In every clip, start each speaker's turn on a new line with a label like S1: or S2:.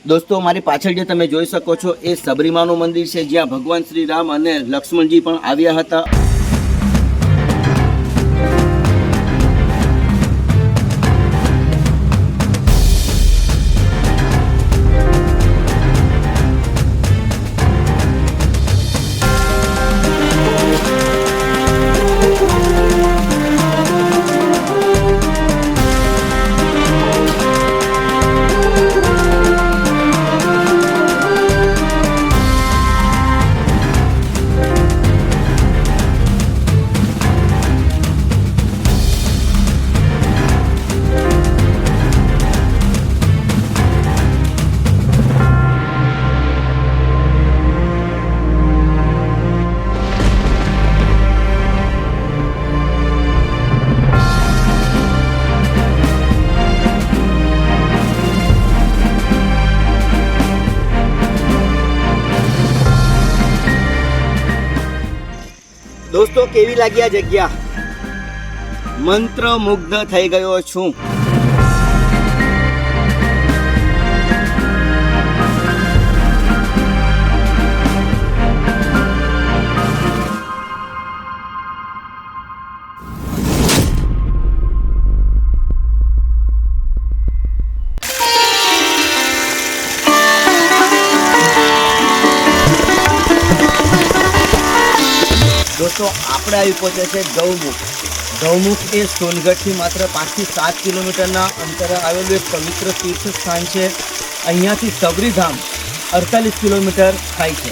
S1: દોસ્તો મારી પાછળ જે તમે જોઈ શકો છો એ સબરીમાનું મંદિર છે, જ્યાં ભગવાન શ્રી રામ અને લક્ષ્મણજી પણ આવ્યા હતા. દોસ્તો કેવી લાગી આ જગ્યા? મંત્રમુગ્ધ થઈ ગયો છું. દોસ્તો આપણે આવી પહોંચ્યા છે ગૌમુખ. ગૌમુખ એ સોનગઢથી માત્ર 5 થી 7 કિલોમીટરના અંતરે આવેલું એક પવિત્ર તીર્થ સ્થાન છે. અહીંયાથી સબરીધામ 48 કિલોમીટર થાય છે.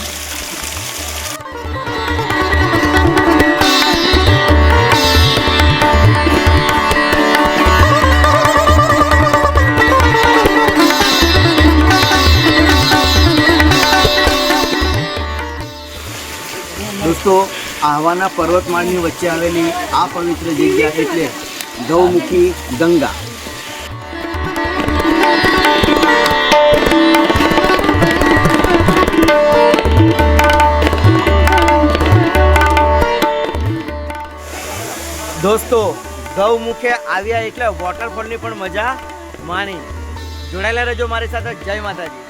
S1: દોસ્તો આહવાના પર્વતમાળની વચ્ચે આવેલી આ પવિત્ર જગ્યા એટલે ગૌમુખી ગંગા. દોસ્તો ગૌમુખે આવ્યા એટલે વોટરફોલની પણ મજા માણી. જોડાયેલા રહેજો મારી સાથે. જય માતાજી.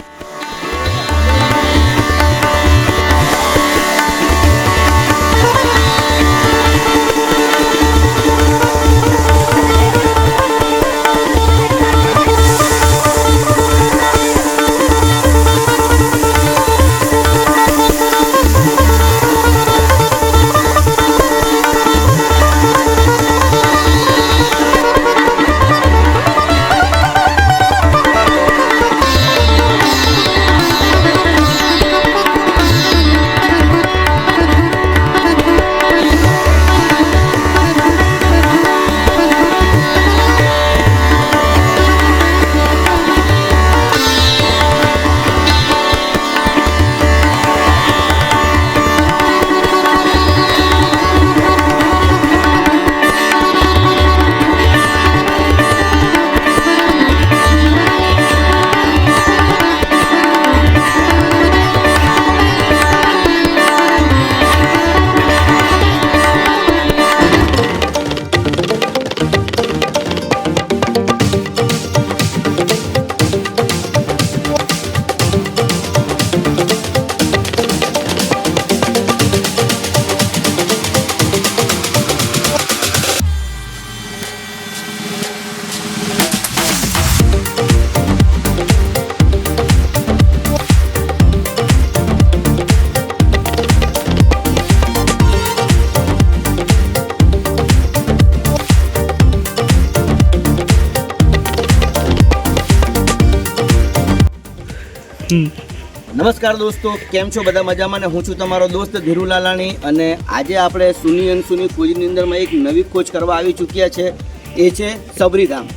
S1: નમસ્કાર દોસ્તો, કેમ છો બધા? મજામાં ને? હું છું તમારો દોસ્ત ધીરુ લાલાણી અને આજે આપણે સુની અનસુની ખોજની અંદરમાં એક નવી ખોજ કરવા આવી ચૂક્યા છે. એ છે સબરીધામ.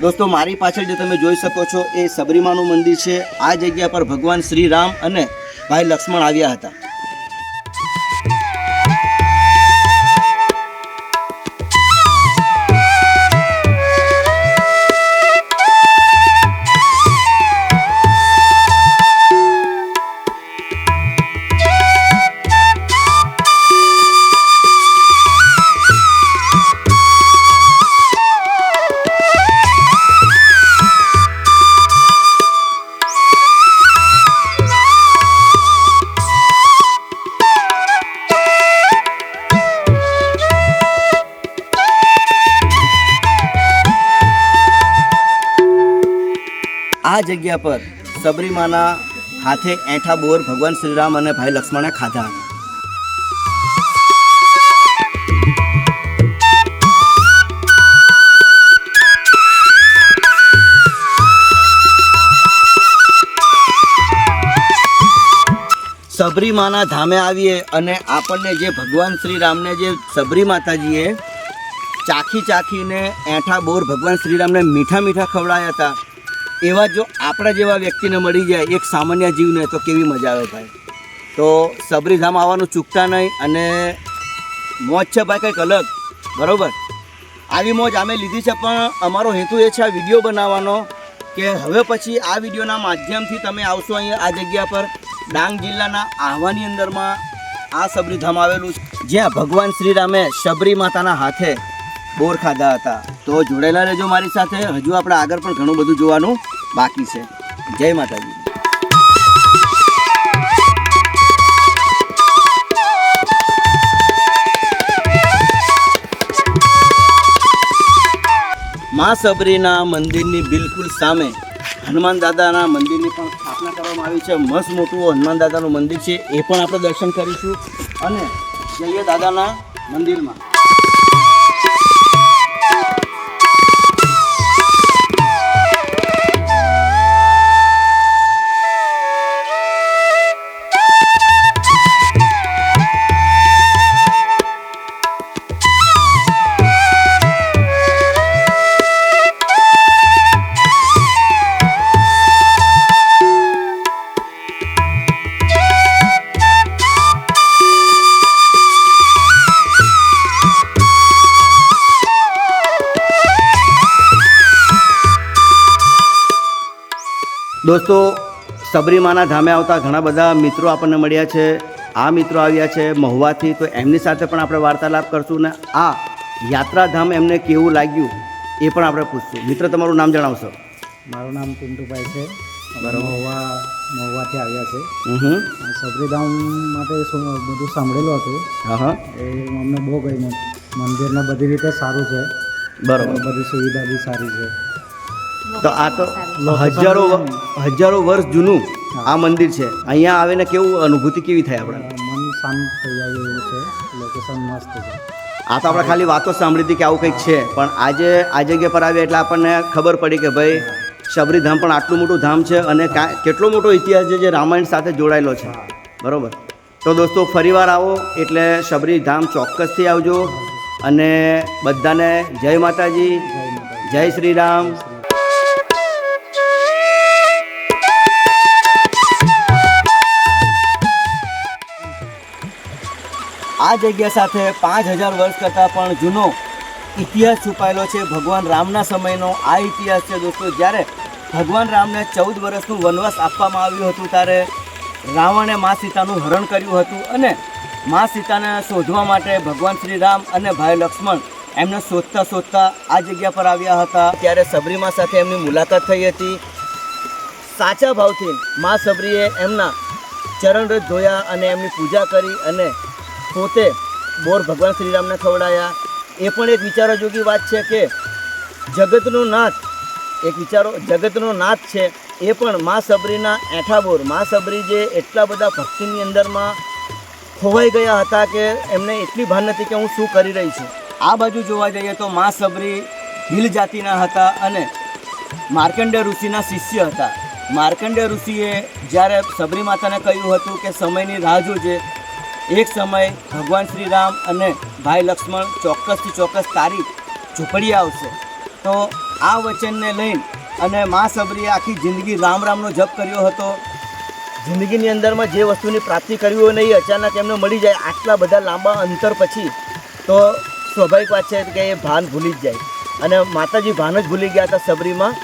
S1: દોસ્તો મારી પાછળ જે તમે જોઈ શકો છો એ સબરીમાનું મંદિર છે. આ જગ્યા પર ભગવાન શ્રી રામ અને ભાઈ લક્ષ્મણ આવ્યા હતા. આ જગ્યા પર સબરીમાના હાથે એઠા બોર ભગવાન શ્રીરામ અને ભાઈ લક્ષ્મણે ખાધા હતા. સબરીમાના ધામે આવીએ અને આપણને જે ભગવાન શ્રીરામને જે સબરી માતાજીએ ચાખીને એઠા બોર ભગવાન શ્રીરામને મીઠા ખવડાવ્યા હતા, એવા જો આપણા જેવા વ્યક્તિને મળી જાય એક સામાન્ય જીવને તો કેવી મજા આવે ભાઈ. તો સબરીધામ આવવાનું ચૂકતા નહીં. અને મોજ છે ભાઈ કંઈક અલગ, બરાબર. આવી મોજ અમે લીધી છે, પણ અમારો હેતુ એ છે આ વિડીયો બનાવવાનો કે હવે પછી આ વિડીયોના માધ્યમથી તમે આવશો અહીંયા આ જગ્યા પર. ડાંગ જિલ્લાના આહવાની અંદરમાં આ સબરીધામ આવેલું છે, જ્યાં ભગવાન શ્રીરામે સબરી માતાના હાથે બોર ખાધા હતા. તો જોડાયેલા રહેજો મારી સાથે. હજુ આપણે આગળ પણ ઘણું બધું જોવાનું બાકી છે. જય માતાજી. મા સબરીના મંદિરની બિલકુલ સામે હનુમાન દાદાના મંદિરની પણ સ્થાપના કરવામાં આવી છે. મસ્ત મોટું હનુમાન દાદાનું મંદિર છે, એ પણ આપણે દર્શન કરીશું અને જઈએ દાદાના મંદિરમાં. દોસ્તો સબરીમાના ધામે આવતા ઘણા બધા મિત્રો આપણને મળ્યા છે. આ મિત્રો આવ્યા છે મહુવાથી, તો એમની સાથે પણ આપણે વાર્તાલાપ કરશું ને આ યાત્રાધામ એમને કેવું લાગ્યું એ પણ આપણે પૂછશું. મિત્ર, તમારું નામ જણાવશો?
S2: મારું નામ પિન્ટુભાઈ છે. બરાબર. મહુવાથી આવ્યા છે. સબરીધામ માટે બધું સાંભળેલું હતું. એ અમને બહુ ગમ્યું. મંદિરને બધી રીતે સારું છે. બરાબર. બધી સુવિધા બી સારી છે.
S1: તો આ તો હજારો વર્ષ જૂનું આ મંદિર છે. અહીંયા આવીને કેવું અનુભૂતિ કેવી થાય આપણે?
S2: મન શાંત થઈ જાય એવું છે. લોકેશન મસ્ત છે.
S1: આ તો આપણે ખાલી વાતો સાંભળી હતી કે આવું કંઈક છે, પણ આજે આ જગ્યા પર આવ્યા એટલે આપણને ખબર પડી કે ભાઈ સબરીધામ પણ આટલું મોટું ધામ છે અને કેટલો મોટો ઇતિહાસ છે જે રામાયણ સાથે જોડાયેલો છે. બરાબર. તો દોસ્તો ફરીવાર આવો એટલે સબરીધામ ચોક્કસથી આવજો. અને બધાને જય માતાજી, જય શ્રી રામ. આ જગ્યા સાથે 5000 વર્ષ કરતાં પણ જૂનો ઇતિહાસ છુપાયેલો છે. ભગવાન રામના સમયનો આ ઇતિહાસ છે દોસ્તો. જ્યારે ભગવાન રામને 14 વર્ષનું વનવાસ આપવામાં આવ્યું હતું, ત્યારે રાવણે મા સીતાનું હરણ કર્યું હતું અને મા સીતાને શોધવા માટે ભગવાન શ્રી રામ અને ભાઈ લક્ષ્મણ એમને શોધતા આ જગ્યા પર આવ્યા હતા. ત્યારે સબરીમા સાથે એમની મુલાકાત થઈ હતી. સાચા ભાવથી મા સબરીએ એમના ચરણરજ ધોયા અને એમની પૂજા કરી અને પોતે બોર ભગવાન શ્રીરામને ખવડાયા. એ પણ એક વિચારો જોગી વાત છે કે જગતનો નાથ છે એ પણ મા સબરીના એઠા બોર. મા સબરી જે એટલા બધા ભક્તિની અંદરમાં ખોવાઈ ગયા હતા કે એમને એટલી ભાન નથી કે હું શું કરી રહી છું. આ બાજુ જોવા જઈએ તો મા સબરી ભીલ જાતિના હતા અને માર્કંડેય ઋષિના શિષ્ય હતા. માર્કંડેય ઋષિએ જ્યારે સબરી માતાને કહ્યું હતું કે સમયની રાહ જોજે, એક સમય ભગવાન શ્રી રામ અને ભાઈ લક્ષ્મણ ચોક્કસથી ચોક્કસ તારી ઝૂંપડી આવશે. તો આ વચનને લઈને અને મા સબરીએ આખી જિંદગી રામ રામનો જપ કર્યો હતો. જિંદગીની અંદરમાં જે વસ્તુની પ્રાપ્તિ કરવી હોય ને એ અચાનક એમને મળી જાય આટલા બધા લાંબા અંતર પછી, તો સ્વાભાવિક વાત છે કે એ ભાન ભૂલી જ જાય. અને માતાજી ભાન જ ભૂલી ગયા હતા સબરીમાં.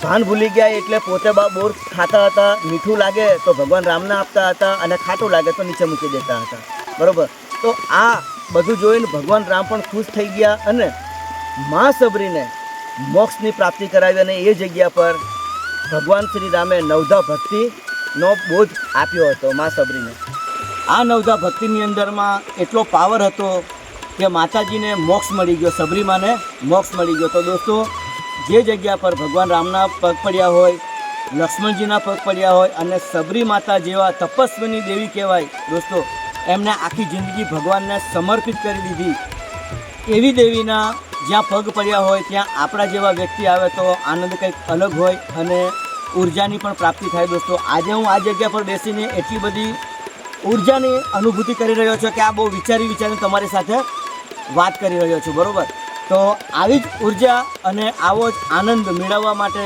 S1: ભાન ભૂલી ગયા એટલે પોતે બોર ખાતા હતા, મીઠું લાગે તો ભગવાન રામને આપતા હતા અને ખાટું લાગે તો નીચે મૂકી દેતા હતા. બરાબર. તો આ બધું જોઈને ભગવાન રામ પણ ખુશ થઈ ગયા અને મા સબરીને મોક્ષની પ્રાપ્તિ કરાવી અને એ જગ્યા પર ભગવાન શ્રી રામે નવધા ભક્તિનો બોધ આપ્યો હતો મા સબરીને. આ નવધા ભક્તિની અંદરમાં એટલો પાવર હતો કે માતાજીને મોક્ષ મળી ગયો, સબરીમાને મોક્ષ મળી ગયો. તો દોસ્તો, જે જગ્યા પર ભગવાન રામના પગ પડ્યા હોય, લક્ષ્મણજીના પગ પડ્યા હોય અને સબરી માતા જેવા તપસ્વીની દેવી કહેવાય દોસ્તો, એમને આખી જિંદગી ભગવાનને સમર્પિત કરી દીધી. એવી દેવીના જ્યાં પગ પડ્યા હોય ત્યાં આપણા જેવા વ્યક્તિ આવે તો આનંદ કંઈક અલગ હોય અને ઉર્જાની પણ પ્રાપ્તિ થાય. દોસ્તો, આજે હું આ જગ્યા પર બેસીને એટલી બધી ઉર્જાની અનુભૂતિ કરી રહ્યો છું કે આ બહુ વિચારીને તમારી સાથે વાત કરી રહ્યો છું. બરાબર. તો આવી જ ઉર્જા અને આવો જ આનંદ મેળવવા માટે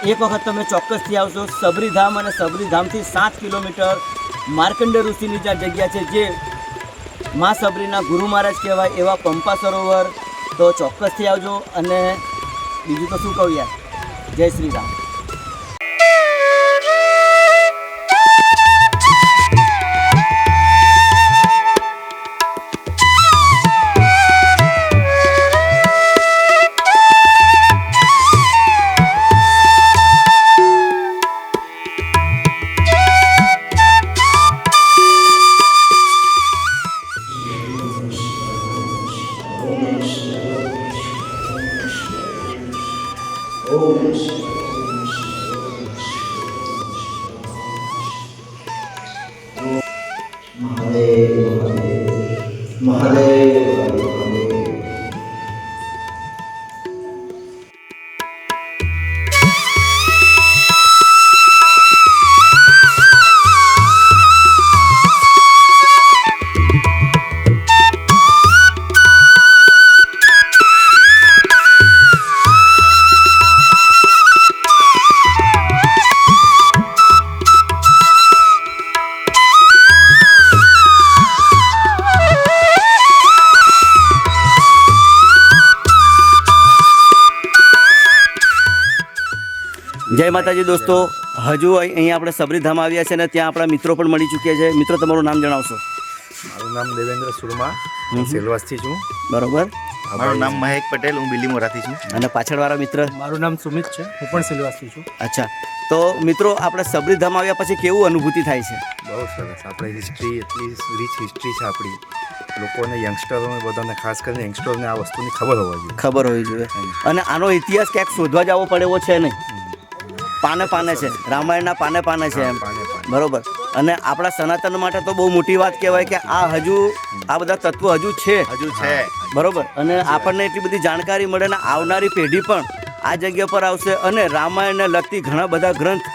S1: એક વખત તમે ચોક્કસથી આવશો સબરીધામ. અને સબરીધામથી 7 કિલોમીટર માર્કંડેય ઋષિની જ્યાં જગ્યા છે, જે મા સબરીના ગુરુ મહારાજ કહેવાય એવા પંપા સરોવર. તો ચોક્કસથી આવજો. અને બીજું તો શું કહું યાર, જય શ્રી રામ. જય માતાજી દોસ્તો, હજુ અહીંયા આપણે સબરીધામ આવ્યા છે ને ત્યાં આપણા મિત્રો પણ મળી ચૂક્યા છે. મિત્રો, તમારું નામ જણાવશો?
S3: મારું નામ દેવેન્દ્ર સુરમા, સેલવાસથી છું.
S1: બરોબર.
S4: મારું નામ મહેક પટેલ, હું બિલીમોરાથી છું.
S1: અને પાછળવાળા મિત્ર?
S2: મારું નામ સુમિત છે, હું પણ સેલવાસથી છું.
S1: અચ્છા. તો મિત્રો, આપણે સબરીધામ આવ્યા પછી કેવું અનુભૂતિ થાય છે?
S3: બહુ સરસ. આપણે હિસ્ટ્રી, એટલી રીચ હિસ્ટ્રી છે આપણી. લોકોને, યંગસ્ટરોને, બધાને, ખાસ કરીને યંગસ્ટરોને આ વસ્તુની ખબર હોવી જોઈએ. અને આનો ઇતિહાસ ક્યાંક શોધવા જવો પડે એવો છે નહીં. પાને છે, રામાયણના પાને છે એમ. બરોબર. અને આપણા સનાતન માટે તો બહુ મોટી વાત કહેવાય કે આ બધા તત્વો હજુ છે. બરોબર. અને આપણને એટલી બધી જાણકારી મળે ને આવનારી પેઢી પણ આ જગ્યા પર આવશે અને રામાયણને લગતી ઘણા બધા ગ્રંથ,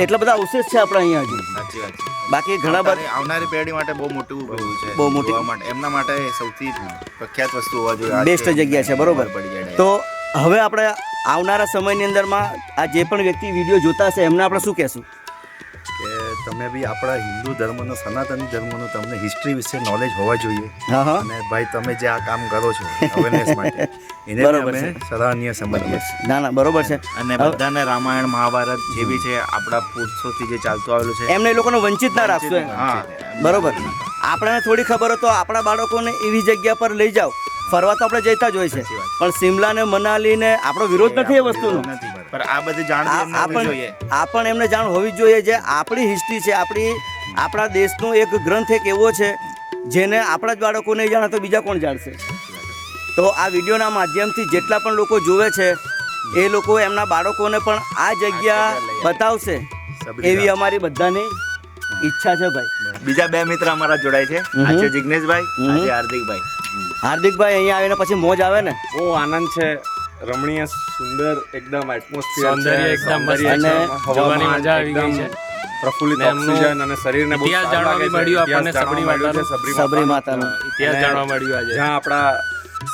S3: એટલા બધા અવશેષ છે આપણા અહીંયા હજુ.
S4: સાચી વાત છે.
S1: બાકી ઘણા બધા
S4: આવનારી પેઢી માટે બહુ મોટું છે,
S1: બહુ મોટી
S4: માટે એમના માટે સૌથી પ્રખ્યાત વસ્તુ હોવા જોઈએ.
S1: બેસ્ટ જગ્યા છે. બરોબર. તો હવે આપણે આવનારા સમયની અંદરમાં આ જે પણ વ્યક્તિ વિડીયો જોતા હશે એમને આપણે શું કહેશું?
S3: કે તમે બી આપણા હિન્દુ ધર્મનો, સનાતન ધર્મનો તમને હિસ્ટ્રી વિશે નોલેજ હોવા જોઈએ. અને ભાઈ, તમે જે આ કામ કરો છો અવેરનેસ માટે, એને અમે સરાહનીય સમજીએ છીએ.
S1: ના, બરોબર છે.
S4: અને બધાને રામાયણ, મહાભારત જે બી છે આપણા પુરુષોથી જે ચાલતું આવેલું છે
S1: એમને એ લોકોને વંચિત ના રાખશો.
S4: હા,
S1: બરોબર. આપણને થોડી ખબર હોય તો આપણા બાળકોને એવી જગ્યા પર લઈ જાઓ. ફરવા તો આપણે જતા જ હોય છે, પણ શિમલા ને મનાલી ને આપણો વિરોધ નથી એ વસ્તુનો.
S4: પણ આ બધી જાણ
S1: પણ એમને જાણ હોવી જોઈએ. જે આપણી હિસ્ટ્રી છે, આપણા દેશનો એક ગ્રંથ એક એવો છે જેને આપણા જ બાળકો નહીં જાણે તો બીજા કોણ જાણશે? તો આ વિડીયોના માધ્યમથી જેટલા પણ લોકો જોવે છે એ લોકો એમના બાળકોને પણ આ જગ્યા બતાવશે એવી અમારી બધાની ઈચ્છા છે ભાઈ.
S4: બીજા 2 મિત્ર અમારા જોડાય છે. આજે જિગ્નેશભાઈ, આજે હાર્દિકભાઈ.
S1: હાર્દિકભાઈ, અહીંયા આવીને પછી મોજ આવે ને?
S5: બહુ આનંદ છે. રમણીય, સુંદર એકદમ એટમોસ્ફિયર,
S6: સૌંદર્ય એકદમ અને જોવાની મજા આવી ગઈ છે.
S5: પ્રફુલ્લિત ઓક્સિજન અને શરીરને બહુ
S6: ઇતિહાસ જાણવા મળ્યું આપણને. સબરી માતાનો
S1: સબરી માતાનો
S6: ઇતિહાસ જાણવા મળ્યું આજે.
S5: જ્યાં આપણા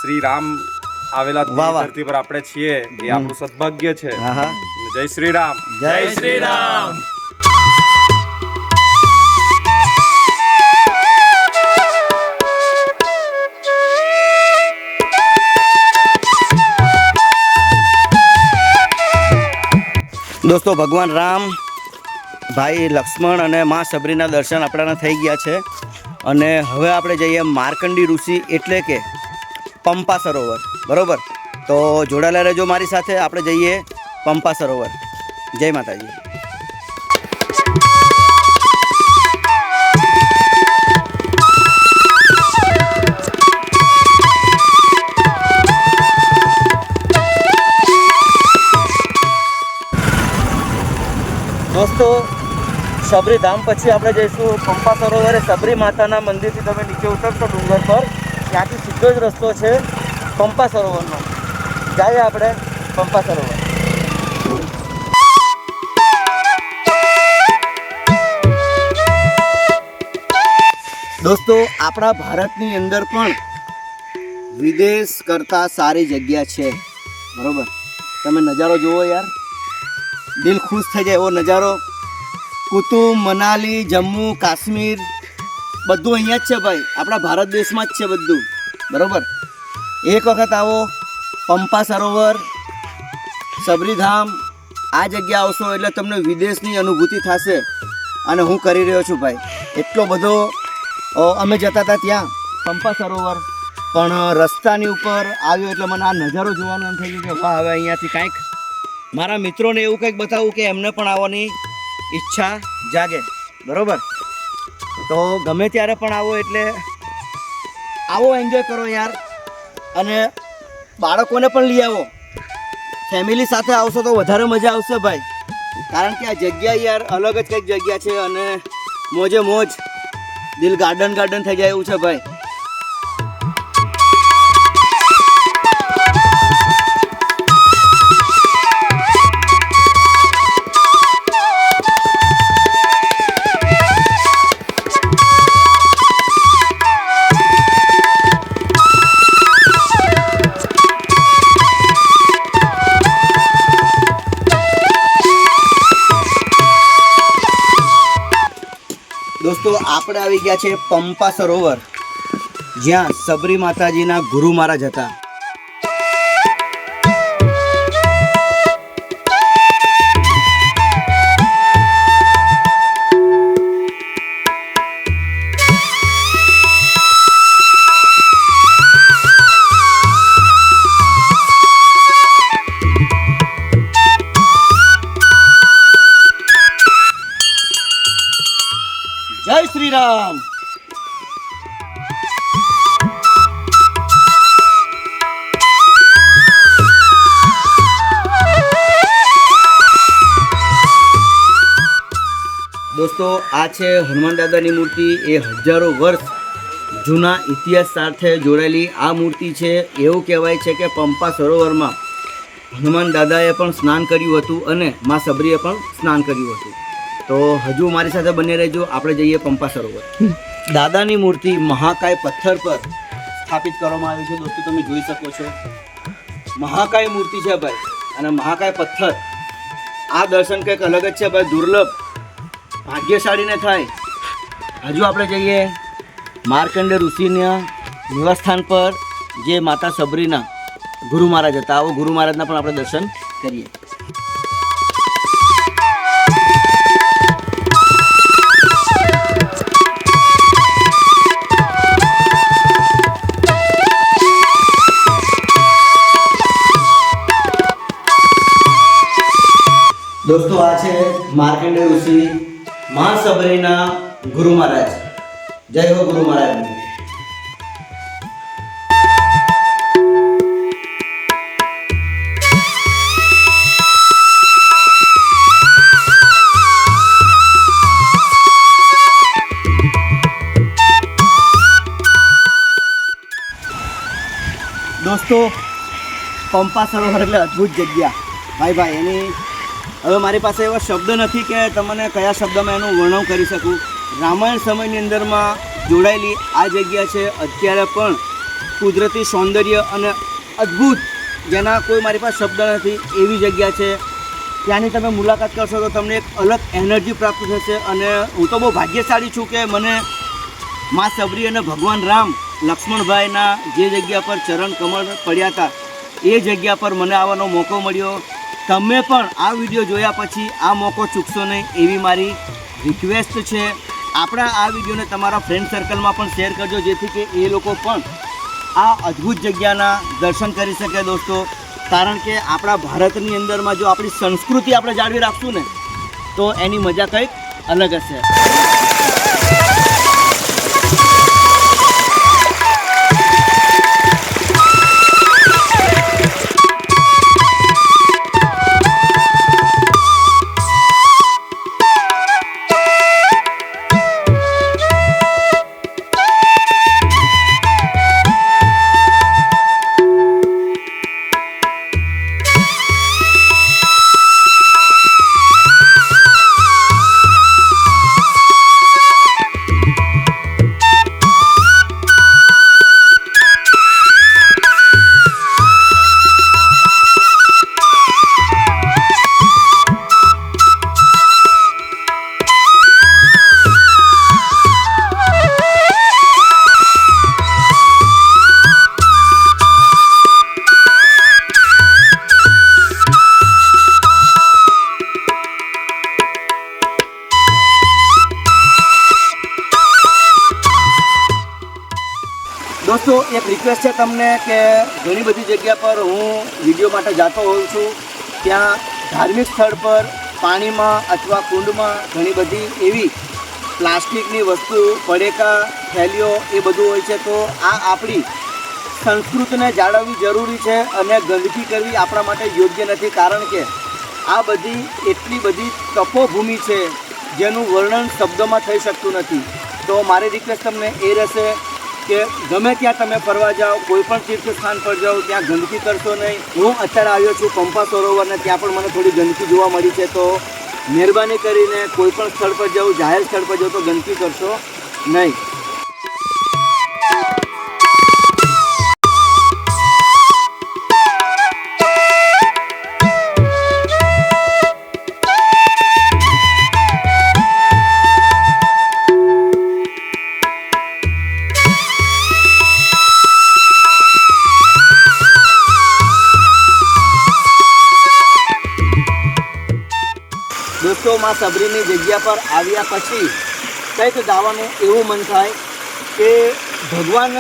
S5: શ્રી રામ આવેલા
S3: વાહ, વાહ.
S5: ધરતી પર આપણે છીએ એ આપણું સદભાગ્ય છે.
S3: હા હા
S5: જય શ્રી રામ.
S3: જય શ્રી રામ. દોસ્તો, ભગવાન રામ, ભાઈ લક્ષ્મણ અને મા સબરીના દર્શન આપણાને થઈ ગયા છે અને હવે આપણે જઈએ માર્કંડી ઋષિ એટલે કે પંપા સરોવર. બરોબર, તો જોડાયેલા રહેજો મારી સાથે. આપણે જઈએ પંપા સરોવર. જય માતાજી. દોસ્તો, સબરી ધામ પછી આપણે જઈશું પંપા સરોવરે. સબરી માતાના મંદિરથી તમે નીચે ઉતરશો ડુંગર પર, ત્યાંથી સીધો જ રસ્તો છે પંપા સરોવરનો. જઈએ આપણે પંપા સરોવર. દોસ્તો, આપણા ભારતની અંદર પણ વિદેશ કરતાં સારી જગ્યા છે. બરોબર, તમે નજારો જુઓ યાર, દિલ ખુશ થઈ જાય એવો નજારો. કુતુબ, મનાલી, જમ્મુ, કાશ્મીર બધું અહીંયા જ છે ભાઈ, આપણા ભારત દેશમાં જ છે બધું. બરાબર, એક વખત આવો પંપા સરોવર, સબરીધામ, આ જગ્યા આવશો એટલે તમને વિદેશની અનુભૂતિ થશે. અને હું કરી રહ્યો છું ભાઈ. એટલો બધો અમે જતા હતા ત્યાં પંપા સરોવર, પણ રસ્તાની ઉપર આવ્યો એટલે મને આ નજારો જોવાનું એમ થઈ ગયું કે વાહ, હવે અહીંયાથી કાંઈક મારા મિત્રોને એવું કંઈક બતાવું કે એમને પણ આવવાની ઈચ્છા જાગે. બરાબર, તો ગમે ત્યારે પણ આવો એટલે આવો, એન્જોય કરો યાર. અને બાળકોને પણ લઈ આવો. ફેમિલી સાથે આવશો તો વધારે મજા આવશે ભાઈ, કારણ કે આ જગ્યા યાર અલગ જ કંઈક જગ્યા છે અને મોજે મોજ, દિલ ગાર્ડન ગાર્ડન થઈ જાય એવું છે ભાઈ. દોસ્તો, આપણે આવી ગયા છે પંપા સરોવર, જ્યાં સબરી માતાજીના ગુરુ મહારાજ હતા. જય શ્રી રામ. દોસ્તો, આ છે હનુમાન દાદાની મૂર્તિ. એ હજારો વર્ષ જૂના ઇતિહાસ સાથે જોડાયેલી આ મૂર્તિ છે. એવું કહેવાય છે કે પંપા સરોવરમાં હનુમાન દાદાએ પણ સ્નાન કર્યું હતું અને મા સબરીએ પણ સ્નાન કર્યું હતું. તો હજુ મારી સાથે બને રહેજો. આપણે જઈએ પંપા સરોવર. દાદાની મૂર્તિ મહાકાય પથ્થર પર સ્થાપિત કરવામાં આવી છે. દોસ્તો, તમે જોઈ શકો છો, મહાકાય મૂર્તિ છે ભાઈ, અને મહાકાય પથ્થર. આ દર્શન કંઈક અલગ જ છે ભાઈ, દુર્લભ, ભાગ્યશાળીને થાય. હજુ આપણે જઈએ માર્કંડે ઋષિના નિવાસસ્થાન પર, જે માતા સબરીના ગુરુ મહારાજ હતા. આવો ગુરુ મહારાજના પણ આપણે દર્શન કરીએ. દોસ્તો, આ છે માર્કંડે ઋષિ મા સબરીના ગુરુ મહારાજ. જય હો ગુરુ મહારાજ. દોસ્તો, પંપા સરોવર એટલે અદ્ભુત જગ્યા ભાઈ. એની હવે મારી પાસે એવા શબ્દ નથી કે તમને કયા શબ્દમાં એનું વર્ણન કરી શકું. રામાયણ સમયની અંદરમાં જોડાયેલી આ જગ્યા છે. અત્યારે પણ કુદરતી સૌંદર્ય અને
S1: અદ્ભુત, જેના કોઈ મારી પાસે શબ્દ નથી એવી જગ્યા છે. ત્યાંની તમે મુલાકાત કરશો તો તમને એક અલગ એનર્જી પ્રાપ્ત થશે. અને હું તો બહુ ભાગ્યશાળી છું કે મને મા સબરી અને ભગવાન રામ લક્ષ્મણભાઈના જે જગ્યા પર ચરણ કમળ પડ્યા હતા એ જગ્યા પર મને આવવાનો મોકો મળ્યો. તમે પણ આ વિડીયો જોયા પછી આ મોકો ચૂકશો નહીં એવી મારી રિક્વેસ્ટ છે. આપણા આ વિડીયોને તમારા ફ્રેન્ડ સર્કલમાં પણ શેર કરજો, જેથી કે એ લોકો પણ આ અદ્ભુત જગ્યાના દર્શન કરી શકે દોસ્તો. કારણ કે આપણા ભારતની અંદરમાં જો આપણી સંસ્કૃતિ આપણે જાળવી રાખશું ને તો એની મજા કંઈક અલગ હશે. દોસ્તો એક રિક્વેસ્ટ છે તમને કે ઘણી બધી જગ્યા પર હું વિડીયો માટે જતો હોઉં છું. ત્યાં ધાર્મિક સ્થળ પર પાણીમાં અથવા કુંડમાં ઘણી બધી એવી પ્લાસ્ટિકની વસ્તુ, પડીકા, થેલીઓ એ બધું હોય છે. તો આ આપણી સંસ્કૃતિને જાળવવી જરૂરી છે અને ગંદકી કરવી આપણા માટે યોગ્ય નથી. કારણ કે આ બધી એટલી બધી તપોભૂમિ છે જેનું વર્ણન શબ્દોમાં થઈ શકતું નથી. તો મારી રિક્વેસ્ટ તમને એ રહેશે કે ગમે ત્યાં તમે ફરવા જાઓ, કોઈ પણ તીર્થ સ્થાન પર જાઓ, ત્યાં ગંદકી કરશો નહીં. હું અત્યારે આવ્યો છું પંપા સરોવરને, ત્યાં પણ મને થોડી ગંદકી જોવા મળી છે. તો મહેરબાની કરીને કોઈ પણ સ્થળ પર જાઓ, જાહેર સ્થળ પર જાઓ તો ગંદકી કરશો નહીં. દોસ્તો માં સબરીની જગ્યા પર આવ્યા પછી કંઈક ગાવાનું એવું મન થાય કે ભગવાન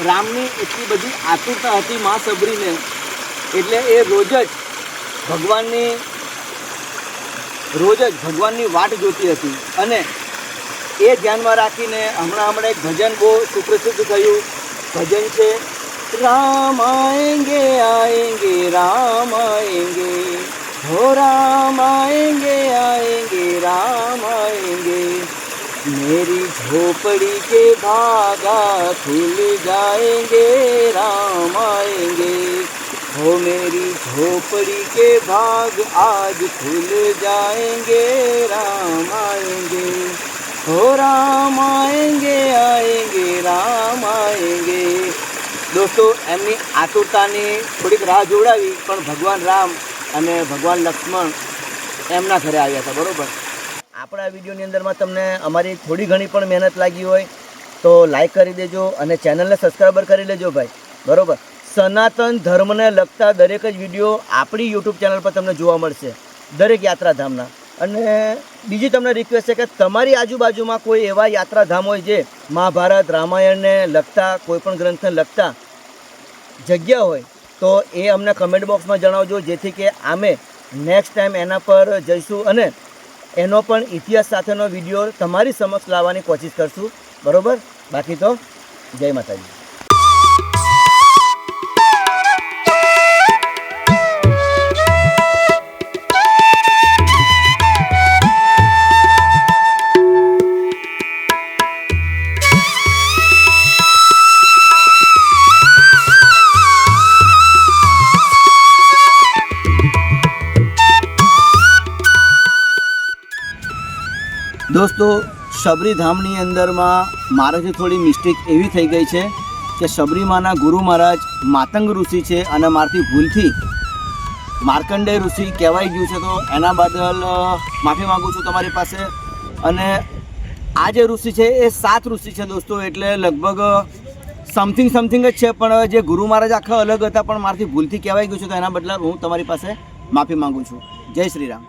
S1: રામની એટલી બધી આતુરતા હતી માં સબરીને, એટલે એ રોજ જ ભગવાનની વાટ જોતી હતી. અને એ ધ્યાનમાં રાખીને હમણાં એક ભજન બહુ સુપ્રસિદ્ધ થયું. ભજન છે રામ આએંગે આએંગે રામ આએંગે, हो राम आएंगे आएंगे राम आएंगे, मेरी झोपड़ी के भागा खुल जाएंगे राम आएंगे, हो मेरी झोपड़ी के भाग आज खुल जाएंगे राम आएंगे, हो राम आएंगे आएंगे राम आएंगे. દોસ્તો એમની આતુરતાની થોડીક રાહ જોડાવી, પણ ભગવાન રામ અને ભગવાન લક્ષ્મણ એમના ઘરે આવ્યા હતા. બરાબર. આપણા વિડીયોની અંદરમાં તમને અમારી થોડી ઘણી પણ મહેનત લાગી હોય તો લાઈક કરી દેજો અને ચેનલને સબસ્ક્રાઈબર કરી લેજો ભાઈ. બરાબર. સનાતન ધર્મને લગતા દરેક જ વિડીયો આપણી યુટ્યુબ ચેનલ પર તમને જોવા મળશે, દરેક યાત્રાધામના. અને બીજી તમને રિક્વેસ્ટ છે કે તમારી આજુબાજુમાં કોઈ એવા યાત્રાધામ હોય જે મહાભારત રામાયણને લગતા, કોઈ પણ ગ્રંથને લગતા જગ્યા હોય તો એ અમને કમેન્ટ બોક્સમાં જણાવજો, જેથી કે અમે નેક્સ્ટ ટાઈમ એના પર જઈશું અને એનો પણ ઇતિહાસ સાથેનો વિડીયો તમારી સમક્ષ લાવવાની કોશિશ કરશું. બરાબર. બાકી તો જય માતાજી. દોસ્તો સબરી ધામની અંદરમાં મારાથી થોડી મિસ્ટેક એવી થઈ ગઈ છે કે સબરીમાના ગુરુ મહારાજ માતંગ ઋષિ છે અને મારથી ભૂલથી માર્કંડેય ઋષિ કહેવાઈ ગયું છે, તો એના બદલ માફી માગું છું તમારી પાસે. અને આ જે ઋષિ છે એ 7 ઋષિ છે દોસ્તો, એટલે લગભગ સમથિંગ જ છે, પણ જે ગુરુ મહારાજ આખા અલગ હતા પણ મારથી ભૂલથી કહેવાઈ ગયું છે, તો એના બદલે હું તમારી પાસે માફી માગું છું. જય શ્રી રામ.